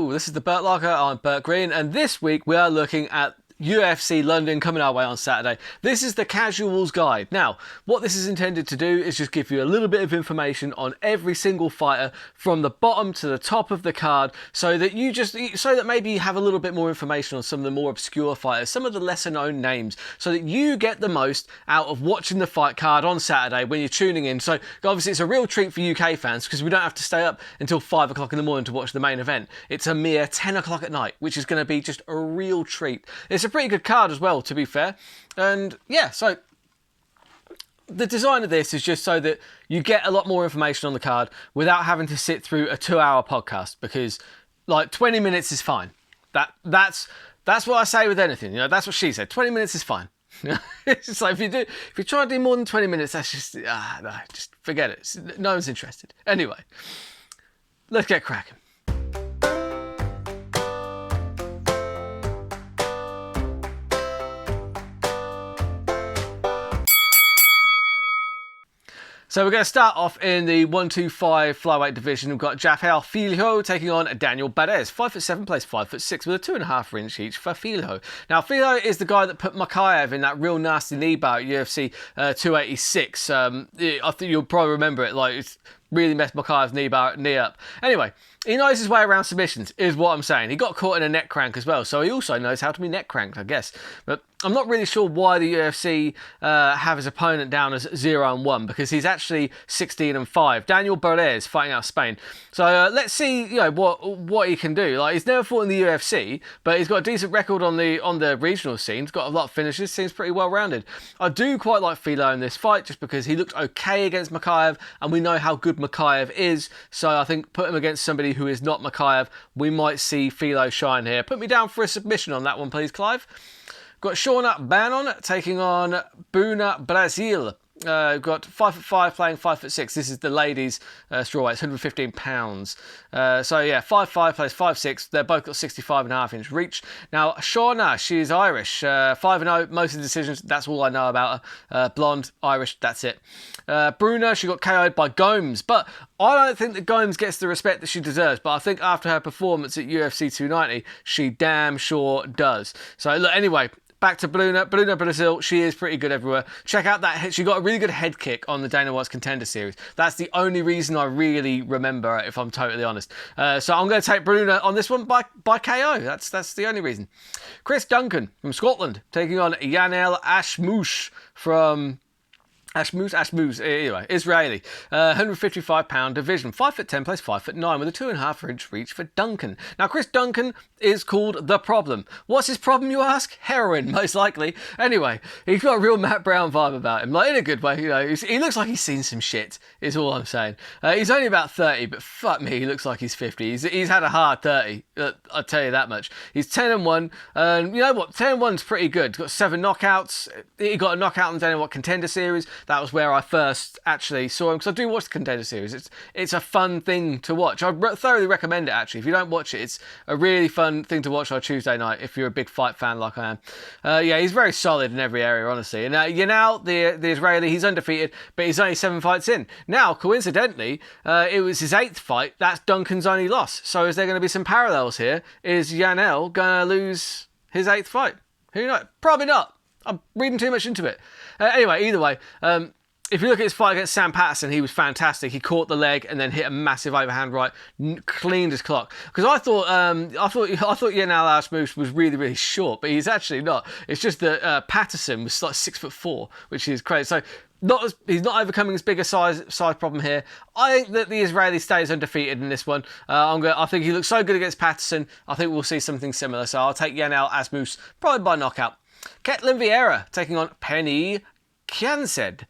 Hello, this is the Burt Locker. I'm Burt Green, and this week we are looking at UFC London coming our way on Saturday. This is the Casuals Guide. Now, what this is intended to do is just give you a little bit of information on every single fighter from the bottom to the top of the card, so that maybe you have a little bit more information on some of the more obscure fighters, some of the lesser known names, so that you get the most out of watching the fight card on Saturday when you're tuning in. So obviously it's a real treat for UK fans because we don't have to stay up until 5 o'clock in the morning to watch the main event. It's a mere 10 o'clock at night, which is going to be just a real treat. It's a pretty good card as well, to be fair. And yeah, so the design of this is just so that you get a lot more information on the card without having to sit through a 2-hour podcast, because like 20 minutes is fine. That's what I say with anything, you know. That's what she said. 20 minutes is fine. It's just like if you try to do more than 20 minutes, that's just no, just forget it. No one's interested. Anyway, let's get cracking. So we're going to start off in the 125 flyweight division. We've got Jafar Filho taking on Daniel Barez. 5'7", plays 5'6", with a 2.5 inch each for Filho. Now Filho is the guy that put Makayev in that real nasty knee bout at UFC 286. I think you'll probably remember it. Like, it's really messed Makayev's knee up. Anyway, he knows his way around submissions, is what I'm saying. He got caught in a neck crank as well, so he also knows how to be neck cranked, I guess. But I'm not really sure why the UFC have his opponent down as 0-1, because he's actually 16-5. Daniel Barez fighting out of Spain. So let's see, you know, what he can do. Like, he's never fought in the UFC, but he's got a decent record on the regional scene. He's got a lot of finishes. Seems pretty well rounded. I do quite like Filho in this fight, just because he looked okay against Makayev, and we know how good Makayev is. So I think put him against somebody who is not Makayev, we might see Filho shine here. Put me down for a submission on that one, please, Clive. Got Shauna Bannon taking on Bruna Brazil. Got 5'5", playing 5'6". This is the ladies' strawweight, it's 115 pounds. So yeah, 5'5", plays 5'6". They're both got 65.5 inch reach. Now Shauna, she's Irish, 5-0, most of the decisions. That's all I know about her. Blonde, Irish, that's it. Bruna, she got KO'd by Gomes, but I don't think that Gomes gets the respect that she deserves. But I think after her performance at UFC 290, she damn sure does. So look, anyway. Back to Bruna Brazil. She is pretty good everywhere. Check out that. She got a really good head kick on the Dana White's Contender Series. That's the only reason I really remember it, if I'm totally honest. So I'm going to take Bruna on this one by KO. That's the only reason. Chris Duncan from Scotland taking on Yanel Ashmouche from... Ashmouche, anyway, Israeli, 155-pound division, 5'10", plays 5'9", with a 2.5 inch reach for Duncan. Now, Chris Duncan is called The Problem. What's his problem, you ask? Heroin, most likely. Anyway, he's got a real Matt Brown vibe about him, like in a good way, you know. He looks like he's seen some shit, is all I'm saying. He's only about 30, but fuck me, he looks like he's 50. He's had a hard 30, I'll tell you that much. He's 10-1, and you know what, 10-1's pretty good. He's got 7 knockouts. He got a knockout on the Dana White Contender Series. That was where I first actually saw him, because I do watch the Contender Series. It's a fun thing to watch. I thoroughly recommend it, actually. If you don't watch it, it's a really fun thing to watch on Tuesday night if you're a big fight fan like I am. Yeah, he's very solid in every area, honestly. And Yanal, the Israeli, he's undefeated, but he's only 7 fights in. Now, coincidentally, it was his 8th fight. That's Duncan's only loss. So is there going to be some parallels here? Is Yanel going to lose his 8th fight? Who knows? Probably not. I'm reading too much into it. Anyway, either way, if you look at his fight against Sam Patterson, he was fantastic. He caught the leg and then hit a massive overhand right, cleaned his clock. Because I thought Yanal Ashmouche was really, really short, but he's actually not. It's just that Patterson was like 6'4", which is crazy. So he's not overcoming as big a size problem here. I think that the Israeli stays undefeated in this one. I think he looks so good against Patterson. I think we'll see something similar. So I'll take Yanal Ashmouche probably by knockout. Ketlin Vieira taking on Penny Kiansed.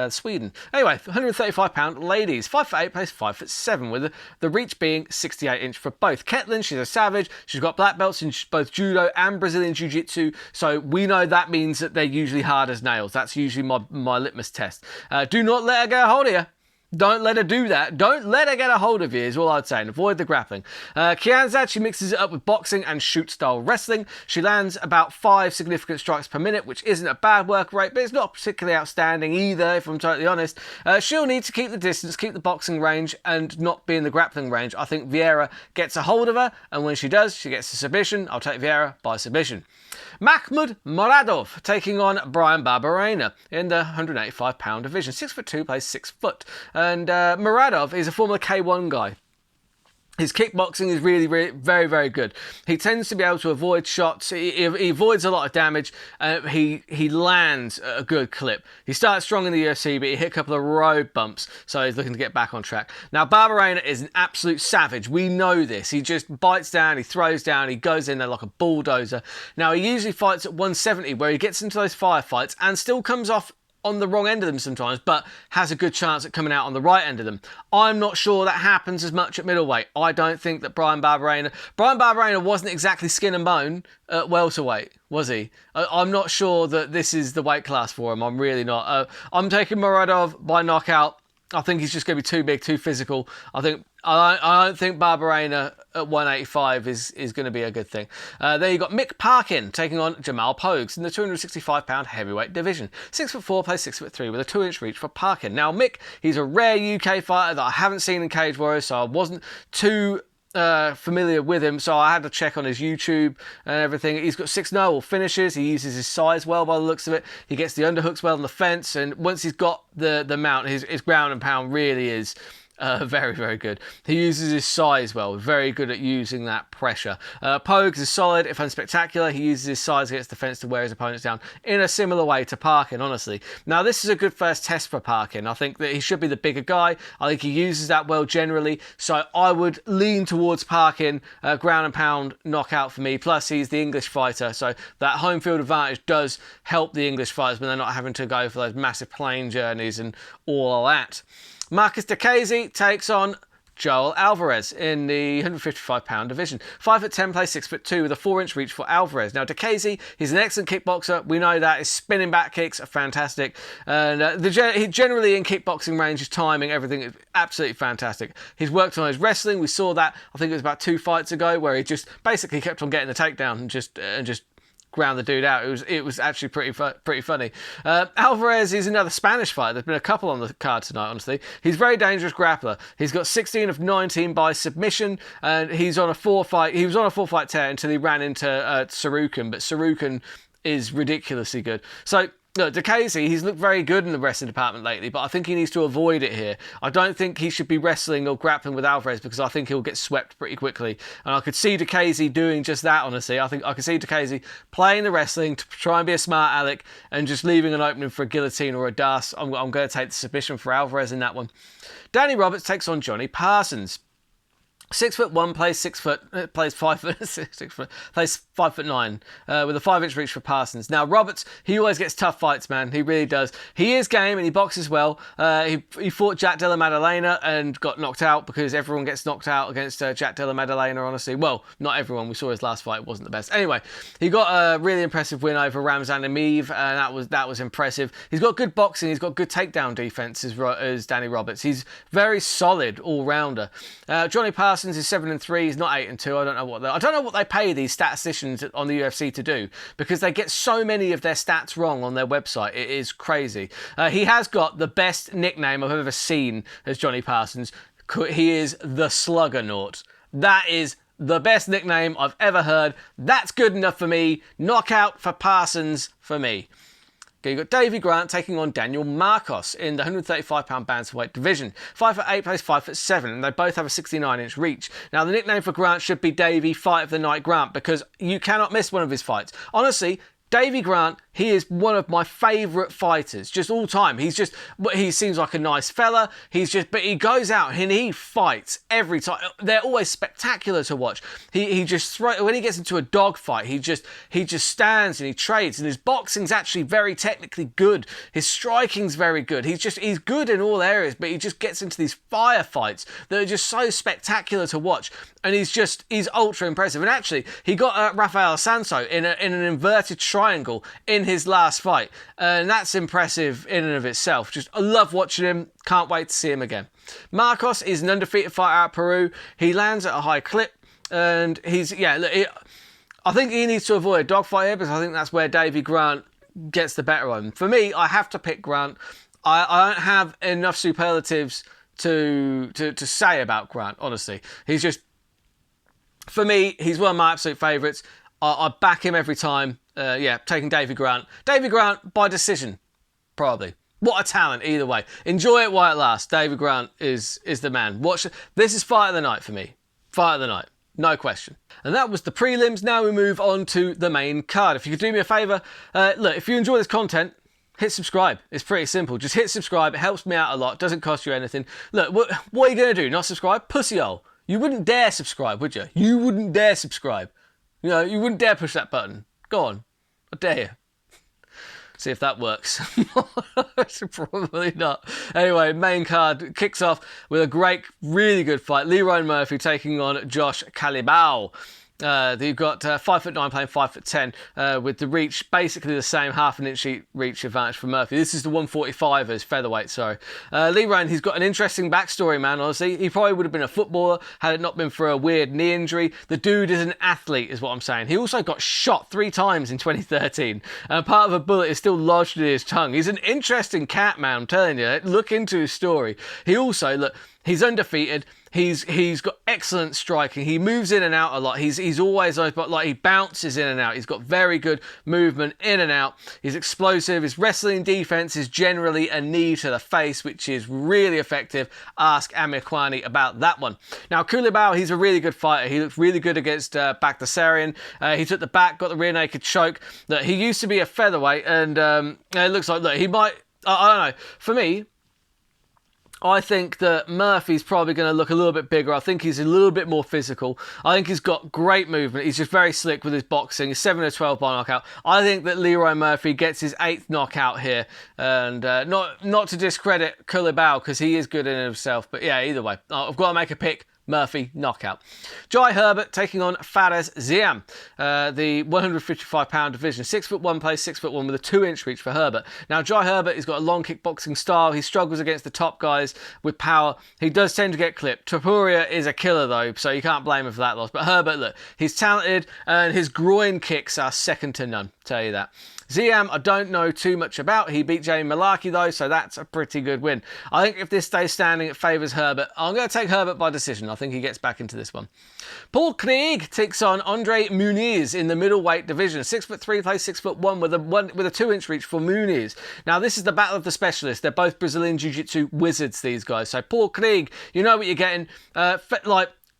Sweden. Anyway, 135-pound ladies, 5'8", plays 5'7", with the reach being 68 inch for both. Ketlin, she's a savage. She's got black belts in both judo and Brazilian jiu-jitsu, so we know that means that they're usually hard as nails. That's usually my litmus test. Do not let her get a hold of you. Don't let her do that. Don't let her get a hold of you, is all I'd say, and avoid the grappling. Kianzad, she mixes it up with boxing and shoot-style wrestling. She lands about 5 significant strikes per minute, which isn't a bad work rate, but it's not particularly outstanding either, if I'm totally honest. She'll need to keep the distance, keep the boxing range, and not be in the grappling range. I think Vieira gets a hold of her, and when she does, she gets a submission. I'll take Vieira by submission. Mahmoud Muradov taking on Brian Barberena in the 185-pound division. 6'2", plays 6 foot. And Muradov is a former K1 guy. His kickboxing is really, very, very good. He tends to be able to avoid shots. He avoids a lot of damage. He lands a good clip. He started strong in the UFC, but he hit a couple of road bumps, so he's looking to get back on track. Now, Barberena is an absolute savage. We know this. He just bites down, he throws down, he goes in there like a bulldozer. Now, he usually fights at 170, where he gets into those firefights and still comes off on the wrong end of them sometimes, but has a good chance at coming out on the right end of them. I'm not sure that happens as much at middleweight. I don't think that Brian Barberena wasn't exactly skin and bone at welterweight, was he? I'm not sure that this is the weight class for him. I'm really not. I'm taking Muradov by knockout. I think he's just going to be too big, too physical. I don't think Barberena at 185 is going to be a good thing. Then you've got Mick Parkin taking on Jamal Pogues in the 265-pound heavyweight division. 6'4", plays 6'3", with a 2-inch reach for Parkin. Now, Mick, he's a rare UK fighter that I haven't seen in Cage Warriors, so I wasn't too familiar with him, so I had to check on his YouTube and everything. He's got 6 no finishes. He uses his size well by the looks of it. He gets the underhooks well on the fence, and once he's got the mount, his ground and pound really is very, very good. He uses his size well, very good at using that pressure. Pogues is solid, if unspectacular. He uses his size against the fence to wear his opponents down in a similar way to Parkin, honestly. Now, this is a good first test for Parkin. I think that he should be the bigger guy. I think he uses that well generally, so I would lean towards Parkin, ground and pound knockout for me. Plus, he's the English fighter, so that home field advantage does help the English fighters when they're not having to go for those massive plane journeys and all of that. Marcus Decazzi takes on Joel Alvarez in the 155-pound division. 5'10", plays 6'2", with a 4-inch reach for Alvarez. Now, Decazzi, he's an excellent kickboxer. We know that. His spinning back kicks are fantastic. And he generally in kickboxing range, his timing, everything is absolutely fantastic. He's worked on his wrestling. We saw that, I think it was about 2 fights ago, where he just basically kept on getting the takedown and just ground the dude out. It was actually pretty funny. Alvarez is another Spanish fighter. There's been a couple on the card tonight, honestly. He's a very dangerous grappler. He's got 16 of 19 by submission, and he was on a 4-fight tear until he ran into Sarukan, but Sarukan is ridiculously good. So, look, Decazzi, he's looked very good in the wrestling department lately, but I think he needs to avoid it here. I don't think he should be wrestling or grappling with Alvarez, because I think he'll get swept pretty quickly. And I could see Decazzi doing just that, honestly. I think I could see Decazzi playing the wrestling to try and be a smart aleck and just leaving an opening for a guillotine or a das. I'm going to take the submission for Alvarez in that one. Danny Roberts takes on Johnny Parsons. 6'1", plays 5 foot 9, with a 5-inch reach for Parsons. Now, Roberts, he always gets tough fights, man. He really does. He is game and he boxes well. He fought Jack Della Maddalena and got knocked out, because everyone gets knocked out against Jack Della Maddalena, honestly. Well, not everyone. We saw his last fight. It wasn't the best. Anyway, he got a really impressive win over Ramzan Emeev, and that was impressive. He's got good boxing. He's got good takedown defense as Danny Roberts. He's very solid all-rounder. Johnny Parsons is 7-3. He's not 8-2. I don't know what they pay these statisticians on the UFC to do, because they get so many of their stats wrong on their website. It is crazy. He has got the best nickname I've ever seen as Johnny Parsons. He is the Sluggernaut. That is the best nickname I've ever heard. That's good enough for me. Knockout for Parsons for me. Okay, you've got Davey Grant taking on Daniel Marcos in the 135-pound bantamweight division. 5'8", plays 5'7", and they both have a 69-inch reach. Now, the nickname for Grant should be Davey Fight of the Night Grant, because you cannot miss one of his fights. Honestly, Davey Grant, he is one of my favourite fighters, just all time. He seems like a nice fella. But he goes out and he fights every time. They're always spectacular to watch. He just when he gets into a dogfight, he just stands and he trades. And his boxing's actually very technically good. His striking's very good. He's good in all areas, but he just gets into these firefights that are just so spectacular to watch. And he's ultra impressive. And actually, he got Rafael Sanso in an inverted triangle in in his last fight. And that's impressive in and of itself. Just, I love watching him. Can't wait to see him again. Marcos is an undefeated fighter out of Peru. He lands at a high clip. And he's, yeah, look, I think he needs to avoid a dogfight here because I think that's where Davey Grant gets the better of him. For me, I have to pick Grant. I don't have enough superlatives to say about Grant, honestly. He's just, for me, he's one of my absolute favourites. I back him every time. Yeah, taking Davey Grant. Davey Grant by decision, probably. What a talent, either way. Enjoy it while it lasts. Davey Grant is the man. This is fight of the night for me. Fight of the night. No question. And that was the prelims. Now we move on to the main card. If you could do me a favour, look, if you enjoy this content, hit subscribe. It's pretty simple. Just hit subscribe. It helps me out a lot. Doesn't cost you anything. Look, what are you going to do? Not subscribe? Pussy hole. You wouldn't dare subscribe, would you? You wouldn't dare subscribe. You know, you wouldn't dare push that button. Go on. I dare you. See if that works. Probably not. Anyway, main card kicks off with a great, really good fight. Leroy Murphy taking on Josh Calibao. You've got 5'9" playing 5'10", with the reach basically the same, half an inch reach advantage for Murphy. This is the 145 as featherweight, sorry. Leroy, he's got an interesting backstory, man, honestly. He probably would have been a footballer had it not been for a weird knee injury. The dude is an athlete, is what I'm saying. He also got shot 3 times in 2013. Part of a bullet is still lodged in his tongue. He's an interesting cat, man, I'm telling you. Look into his story. He also, look, he's undefeated. He's got excellent striking. He moves in and out a lot. He's always like he bounces in and out. He's got very good movement in and out. He's explosive. His wrestling defense is generally a knee to the face, which is really effective. Ask Amir Kwani about that one. Now Kulibao, he's a really good fighter. He looked really good against Baghdasaryan. He took the back, got the rear naked choke. Look, he used to be a featherweight, and it looks like, look, he might. I don't know. For me, I think that Murphy's probably going to look a little bit bigger. I think he's a little bit more physical. I think he's got great movement. He's just very slick with his boxing. He's 7-12 by knockout. I think that Leroy Murphy gets his 8th knockout here. And not to discredit Kulibao, because he is good in himself. But yeah, either way, I've got to make a pick. Murphy knockout. Jai Herbert taking on Fares Ziam, the 155-pound division. 6'1", plays 6'1" with a 2-inch reach for Herbert. Now Jai Herbert, he's got a long kickboxing style. He struggles against the top guys with power. He does tend to get clipped. Topuria is a killer though, so you can't blame him for that loss. But Herbert, look, he's talented, and his groin kicks are second to none. Tell you that. Ziam, I don't know too much about. He beat Jamie Malarkey though, so that's a pretty good win. I think if this stays standing, it favours Herbert. I'm going to take Herbert by decision. I think he gets back into this one. Paul Craig takes on Andre Muniz in the middleweight division. 6'3", plays 6'1", with a 2-inch reach for Muniz. Now this is the battle of the specialists. They're both Brazilian Jiu-Jitsu wizards, these guys. So Paul Craig, you know what you're getting.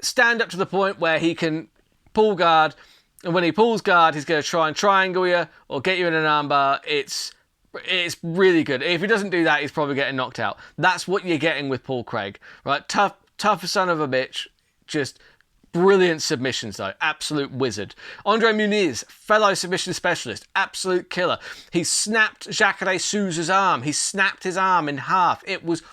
Stand up to the point where he can pull guard. And when he pulls guard, he's going to try and triangle you or get you in an armbar. It's really good. If he doesn't do that, he's probably getting knocked out. That's what you're getting with Paul Craig, right? Tough son of a bitch. Just brilliant submissions, though. Absolute wizard. Andre Muniz, fellow submission specialist. Absolute killer. He snapped Jacare Souza's arm. He snapped his arm in half. It was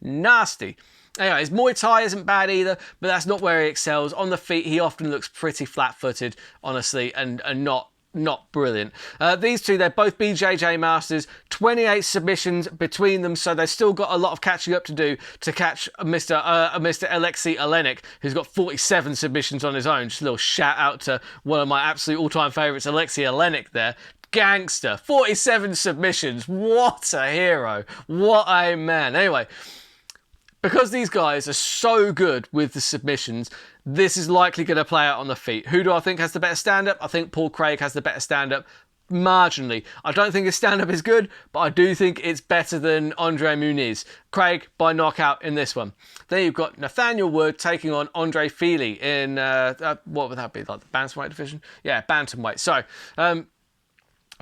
nasty. Anyway, his Muay Thai isn't bad either, but that's not where he excels. On the feet, he often looks pretty flat-footed, honestly, and not brilliant. These two, they're both BJJ masters, 28 submissions between them, so they've still got a lot of catching up to do to catch Mr. Alexei Olenek, who's got 47 submissions on his own. Just a little shout out to one of my absolute all-time favourites, Alexei Olenek there. Gangster, 47 submissions. What a hero. What a man. Anyway, because these guys are so good with the submissions, this is likely going to play out on the feet. Who do I think has the better stand-up? I think Paul Craig has the better stand-up, marginally. I don't think his stand-up is good, but I do think it's better than Andre Muniz. Craig by knockout in this one. Then you've got Nathaniel Wood taking on Andre Feely in, what would that be, like the bantamweight division? Yeah, bantamweight. So,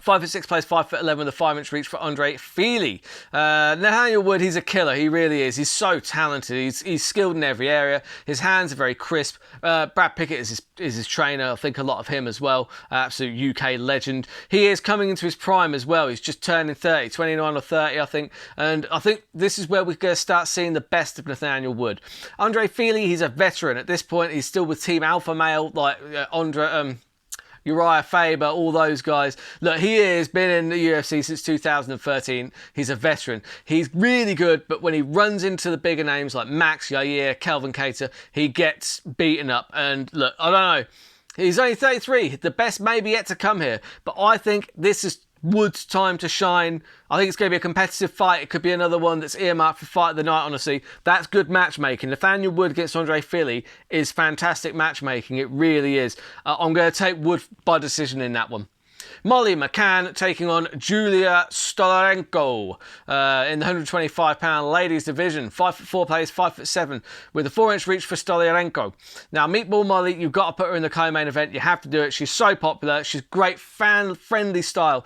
5'6", plays 5'11" with a 5-inch reach for Andre Feely. Nathaniel Wood, he's a killer. He really is. He's so talented. He's skilled in every area. His hands are very crisp. Brad Pickett is his trainer. I think a lot of him as well. Absolute UK legend. He is coming into his prime as well. He's just turning 30, 29 or 30, I think. And I think this is where we're going to start seeing the best of Nathaniel Wood. Andre Feely, he's a veteran. At this point, he's still with Team Alpha Male, like Uriah Faber, all those guys. Look, he has been in the UFC since 2013. He's a veteran. He's really good, but when he runs into the bigger names like Max, Yair, Kelvin Cater, he gets beaten up. And look, I don't know. He's only 33. The best maybe yet to come here. But I think this is Wood's time to shine. I think it's going to be a competitive fight. It could be another one that's earmarked for fight of the night, honestly. That's good matchmaking. Nathaniel Wood against Andre Fili is fantastic matchmaking. It really is. I'm going to take Wood by decision in that one. Molly McCann taking on Julia Stolarenko in the 125-pound ladies division. 5'4" plays 5'7" with a 4-inch reach for Stolarenko. Now, Meatball Molly, you've got to put her in the co-main event. You have to do it. She's so popular. She's great, fan-friendly style.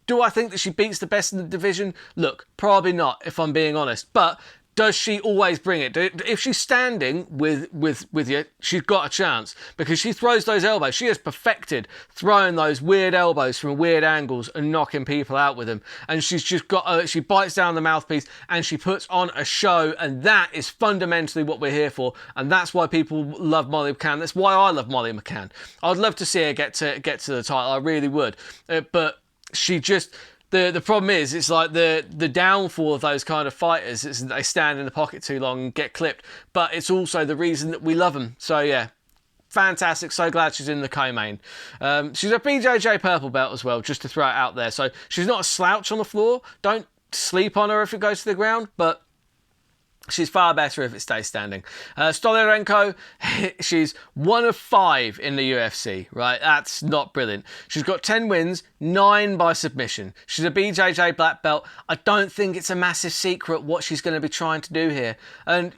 Do I think that she beats the best in the division? Look, probably not, if I'm being honest. But does she always bring it? If she's standing with you, she's got a chance because she throws those elbows. She has perfected throwing those weird elbows from weird angles and knocking people out with them. And she's just got, she bites down the mouthpiece and she puts on a show. And that is fundamentally what we're here for. And that's why people love Molly McCann. That's why I love Molly McCann. I'd love to see her get to the title. I really would. But she just... The problem is, it's like the downfall of those kind of fighters is that they stand in the pocket too long and get clipped. But it's also the reason that we love them. So yeah, fantastic. So glad she's in the co-main. She's a BJJ purple belt as well, just to throw it out there. So she's not a slouch on the floor. Don't sleep on her if it goes to the ground, but she's far better if it stays standing. Stolarenko, she's 1 of 5 in the UFC, right? That's not brilliant. She's got 10 wins, 9 by submission. She's a BJJ black belt. I don't think it's a massive secret what she's going to be trying to do here. And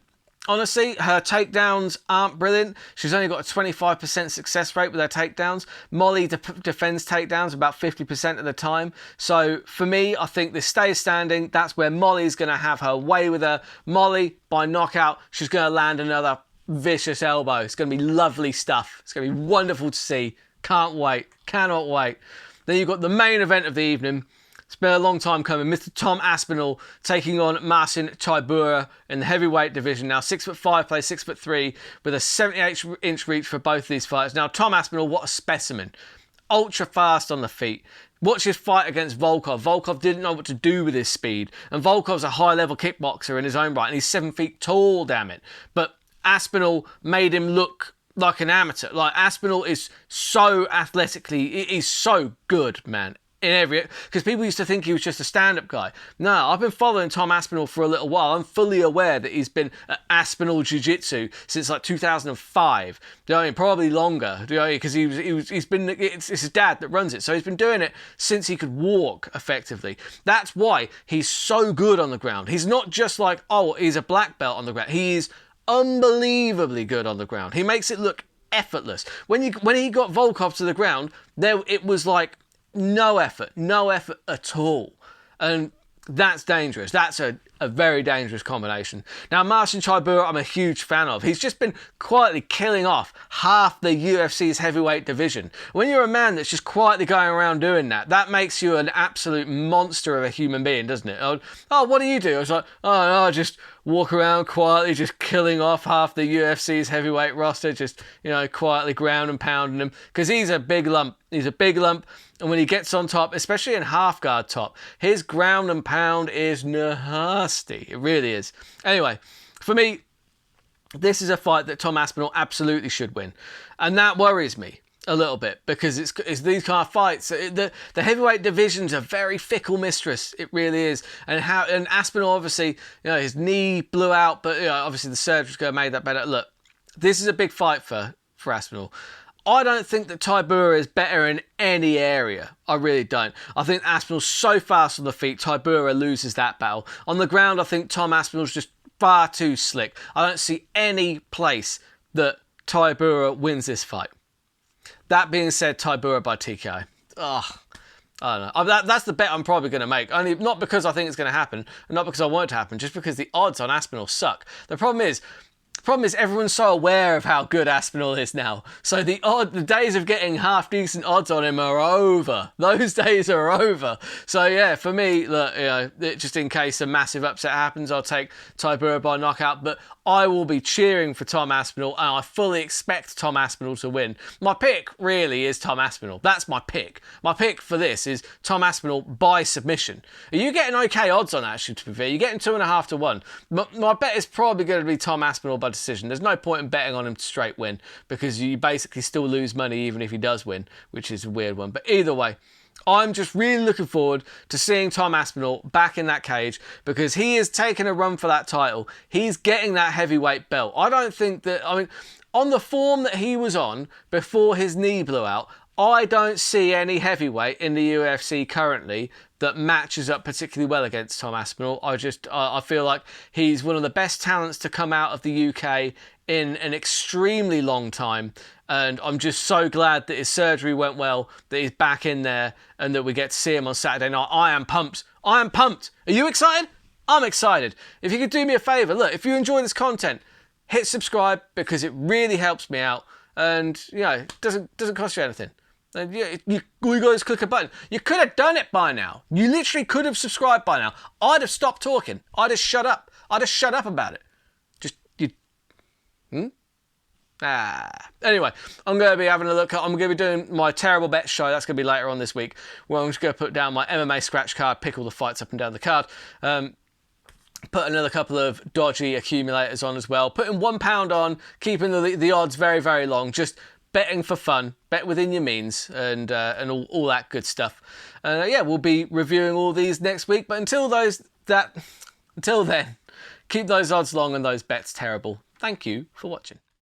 honestly, her takedowns aren't brilliant. She's only got a 25% success rate with her takedowns. Molly defends takedowns about 50% of the time. So for me, I think this stays standing. That's where Molly's going to have her way with her. Molly, by knockout, she's going to land another vicious elbow. It's going to be lovely stuff. It's going to be wonderful to see. Can't wait. Cannot wait. Then you've got the main event of the evening. It's been a long time coming. Mr. Tom Aspinall taking on Marcin Tybura in the heavyweight division. Now 6'5", plays 6'3", with a 78-inch reach for both of these fighters. Now Tom Aspinall, what a specimen. Ultra fast on the feet. Watch his fight against Volkov. Volkov didn't know what to do with his speed. And Volkov's a high-level kickboxer in his own right. And he's 7 feet tall, damn it. But Aspinall made him look like an amateur. Like, Aspinall is so athletically, he's so good, man. In every, because people used to think he was just a stand-up guy. No, I've been following Tom Aspinall for a little while. I'm fully aware that he's been at Aspinall Jiu-Jitsu since like 2005. Do you know what I mean? Probably longer. Do you know what I mean? Because he's been, it's his dad that runs it. So he's been doing it since he could walk effectively. That's why he's so good on the ground. He's not just like, oh, he's a black belt on the ground. He is unbelievably good on the ground. He makes it look effortless. When he got Volkov to the ground, it was like, no effort at all. And that's dangerous. That's a very dangerous combination. Now, Marcin Tybura, I'm a huge fan of. He's just been quietly killing off half the UFC's heavyweight division. When you're a man that's just quietly going around doing that, that makes you an absolute monster of a human being, doesn't it? Oh, what do you do? I was like, oh, no, I just walk around quietly, just killing off half the UFC's heavyweight roster, just, quietly ground and pounding them. Because he's a big lump. He's a big lump. And when he gets on top, especially in half guard top, his ground and pound is nasty. It really is. Anyway, for me, this is a fight that Tom Aspinall absolutely should win. And that worries me a little bit because it's these kind of fights. The heavyweight division's a very fickle mistress. It really is. And Aspinall, obviously, his knee blew out, but obviously the surgery's going to make that better. Look, this is a big fight for Aspinall. I don't think that Tybura is better in any area. I really don't. I think Aspinall's so fast on the feet, Tybura loses that battle. On the ground, I think Tom Aspinall's just far too slick. I don't see any place that Tybura wins this fight. That being said, Tybura by TKO. I don't know. That's the bet I'm probably going to make. Only not because I think it's going to happen, and not because I want it to happen, just because the odds on Aspinall suck. The problem is, problem is everyone's so aware of how good Aspinall is now. So the days of getting half decent odds on him are over. Those days are over. So yeah, for me, look, you know, just in case a massive upset happens, I'll take Tybura by knockout. But I will be cheering for Tom Aspinall, and I fully expect Tom Aspinall to win. My pick really is Tom Aspinall. That's my pick. My pick for this is Tom Aspinall by submission. Are you getting okay odds on that, actually, to be fair? You're getting 2.5 to 1. My bet is probably going to be Tom Aspinall by decision. There's no point in betting on him to straight win because you basically still lose money even if he does win, which is a weird one. But either way, I'm just really looking forward to seeing Tom Aspinall back in that cage because he is taking a run for that title. He's getting that heavyweight belt. I don't think that, I mean, on the form that he was on before his knee blew out, I don't see any heavyweight in the UFC currently that matches up particularly well against Tom Aspinall. I feel like he's one of the best talents to come out of the UK in an extremely long time. And I'm just so glad that his surgery went well, that he's back in there and that we get to see him on Saturday night. I am pumped. I am pumped. Are you excited? I'm excited. If you could do me a favour, look, if you enjoy this content, hit subscribe because it really helps me out. And, you know, it doesn't cost you anything. And you guys click a button. You could have done it by now. You literally could have subscribed by now. I'd have stopped talking. I'd have shut up. I'd have shut up about it. Anyway, I'm going to be having a look. I'm going to be doing my terrible bet show. That's going to be later on this week, where I'm just going to put down my MMA scratch card, pick all the fights up and down the card. Put another couple of dodgy accumulators on as well. Putting £1 on, keeping the odds very, very long. Just betting for fun, bet within your means, and all that good stuff. Yeah, we'll be reviewing all these next week. But until then, keep those odds long and those bets terrible. Thank you for watching.